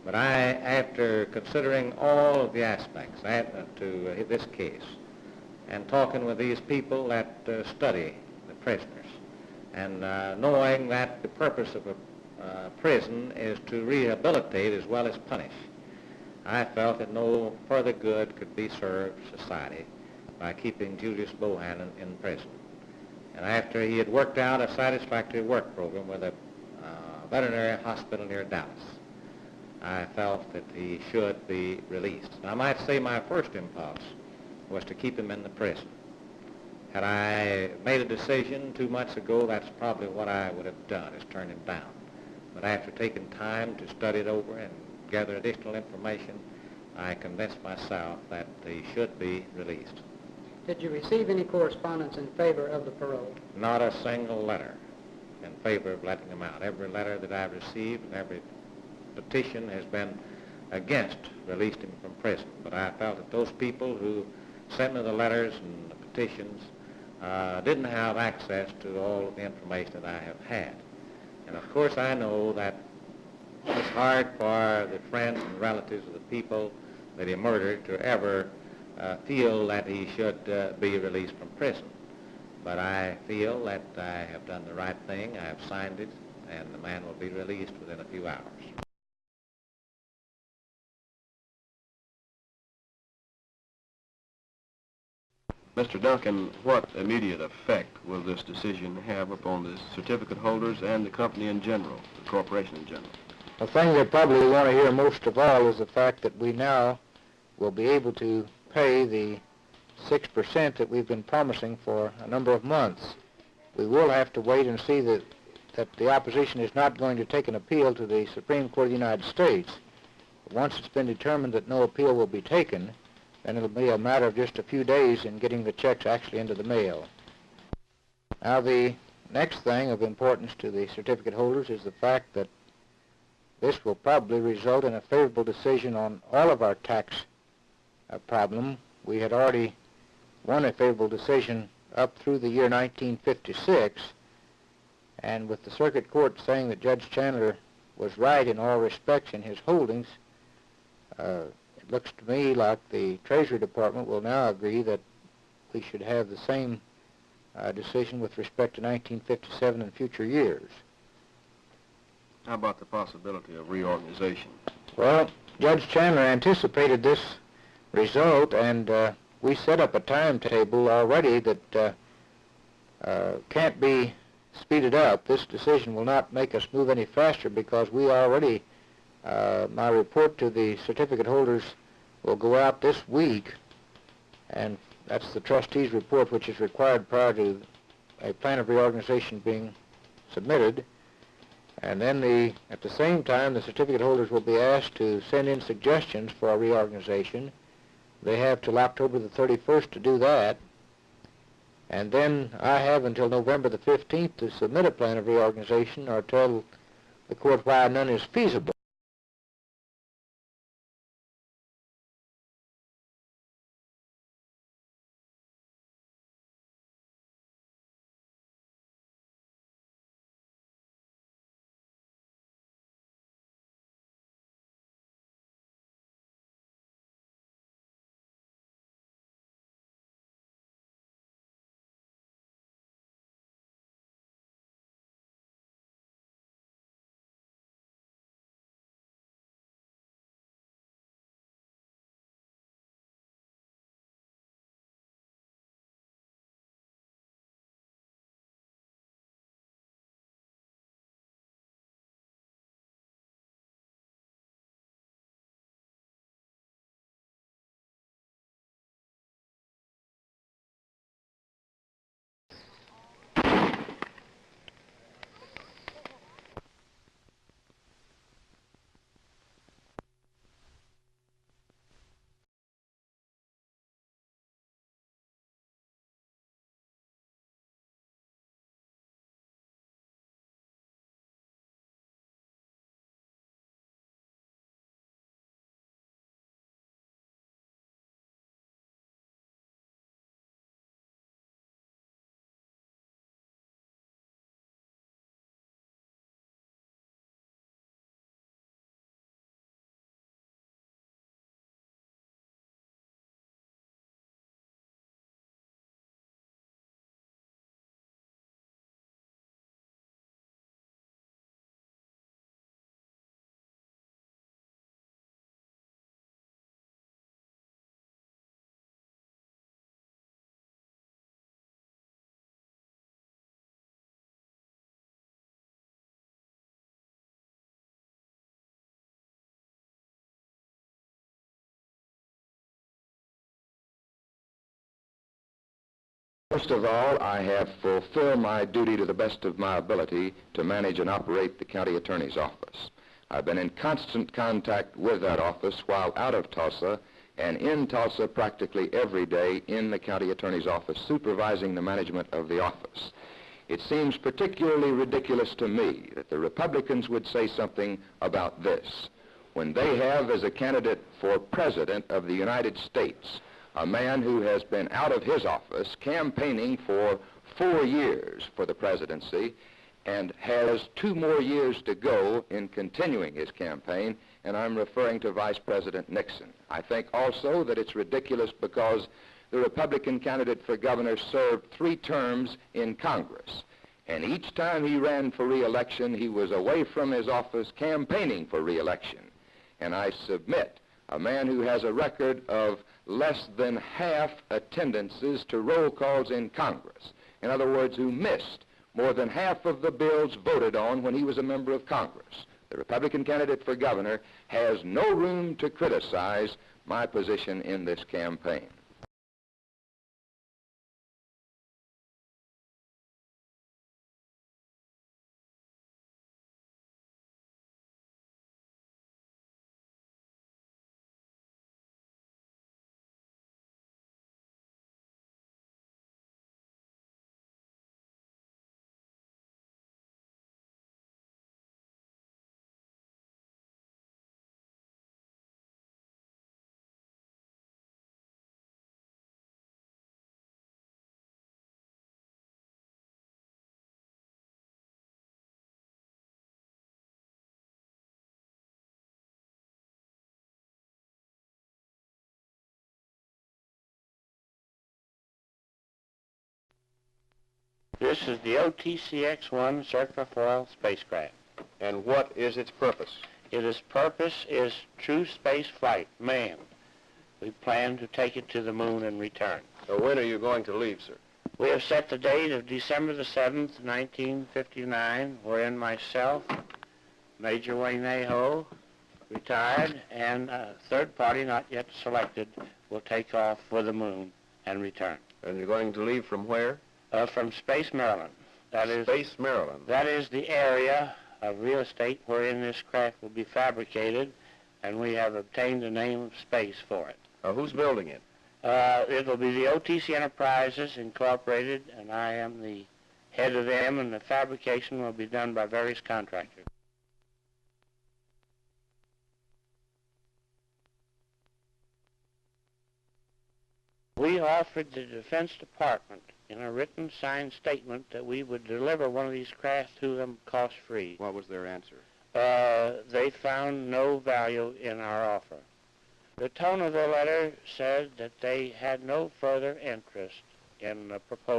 But after considering all of the aspects to this case, and talking with these people that study the prisoners, and knowing that the purpose of a prison is to rehabilitate as well as punish, I felt that no further good could be served society by keeping Julius Bohannon in prison. And after he had worked out a satisfactory work program with a veterinary hospital near Dallas, I felt that he should be released. And I might say my first impulse was to keep him in the prison. Had I made a decision 2 months ago, that's probably what I would have done, is turn him down. But after taking time to study it over and gather additional information, I convinced myself that he should be released. Did you receive any correspondence in favor of the parole? Not a single letter in favor of letting him out. Every letter that I've received and every petition has been against releasing him from prison. But I felt that those people who sent me the letters and the petitions didn't have access to all of the information that I have had. And of course I know that it's hard for the friends and relatives of the people that he murdered to ever feel that he should be released from prison. But I feel that I have done the right thing. I have signed it, and the man will be released within a few hours. Mr. Duncan, what immediate effect will this decision have upon the certificate holders and the company in general, the corporation in general? The thing they probably want to hear most of all is the fact that we now will be able to pay the 6% that we've been promising for a number of months. We will have to wait and see that the opposition is not going to take an appeal to the Supreme Court of the United States. But once it's been determined that no appeal will be taken, then it'll be a matter of just a few days in getting the checks actually into the mail. Now, the next thing of importance to the certificate holders is the fact that this will probably result in a favorable decision on all of our tax problem. We had already won a favorable decision up through the year 1956, and with the circuit court saying that Judge Chandler was right in all respects in his holdings, it looks to me like the Treasury Department will now agree that we should have the same decision with respect to 1957 and future years. How about the possibility of reorganization? Well, Judge Chandler anticipated this result, and we set up a timetable already that can't be speeded up. This decision will not make us move any faster because we already, my report to the certificate holders will go out this week, and that's the trustees' report, which is required prior to a plan of reorganization being submitted. And then at the same time, the certificate holders will be asked to send in suggestions for a reorganization. They have till October the 31st to do that. And then I have until November the 15th to submit a plan of reorganization or tell the court why none is feasible. First of all, I have fulfilled my duty to the best of my ability to manage and operate the county attorney's office. I've been in constant contact with that office while out of Tulsa, and in Tulsa practically every day in the county attorney's office, supervising the management of the office. It seems particularly ridiculous to me that the Republicans would say something about this when they have as a candidate for President of the United States a man who has been out of his office campaigning for 4 years for the presidency and has 2 more years to go in continuing his campaign, and I'm referring to Vice President Nixon. I think also that it's ridiculous because the Republican candidate for governor served 3 terms in Congress, and each time he ran for re-election, he was away from his office campaigning for re-election. And I submit a man who has a record of less than half attendances to roll calls in Congress, in other words, who missed more than half of the bills voted on when he was a member of Congress. The Republican candidate for governor has no room to criticize my position in this campaign. This is the OTCX-1 circumfoil spacecraft. And what is its purpose? Its purpose is true space flight, manned. We plan to take it to the moon and return. So when are you going to leave, sir? We have set the date of December the 7th, 1959, wherein myself, Major Wayne Aho, retired, and a third party not yet selected will take off for the moon and return. And you're going to leave from where? From Space, Maryland. Space, Maryland. That is the area of real estate wherein this craft will be fabricated, and we have obtained the name of Space for it. Who's building it? It will be the OTC Enterprises Incorporated, and I am the head of them, and the fabrication will be done by various contractors. We offered the Defense Department in a written signed statement that we would deliver one of these crafts to them cost-free. What was their answer? They found no value in our offer. The tone of the letter said that they had no further interest in the proposal.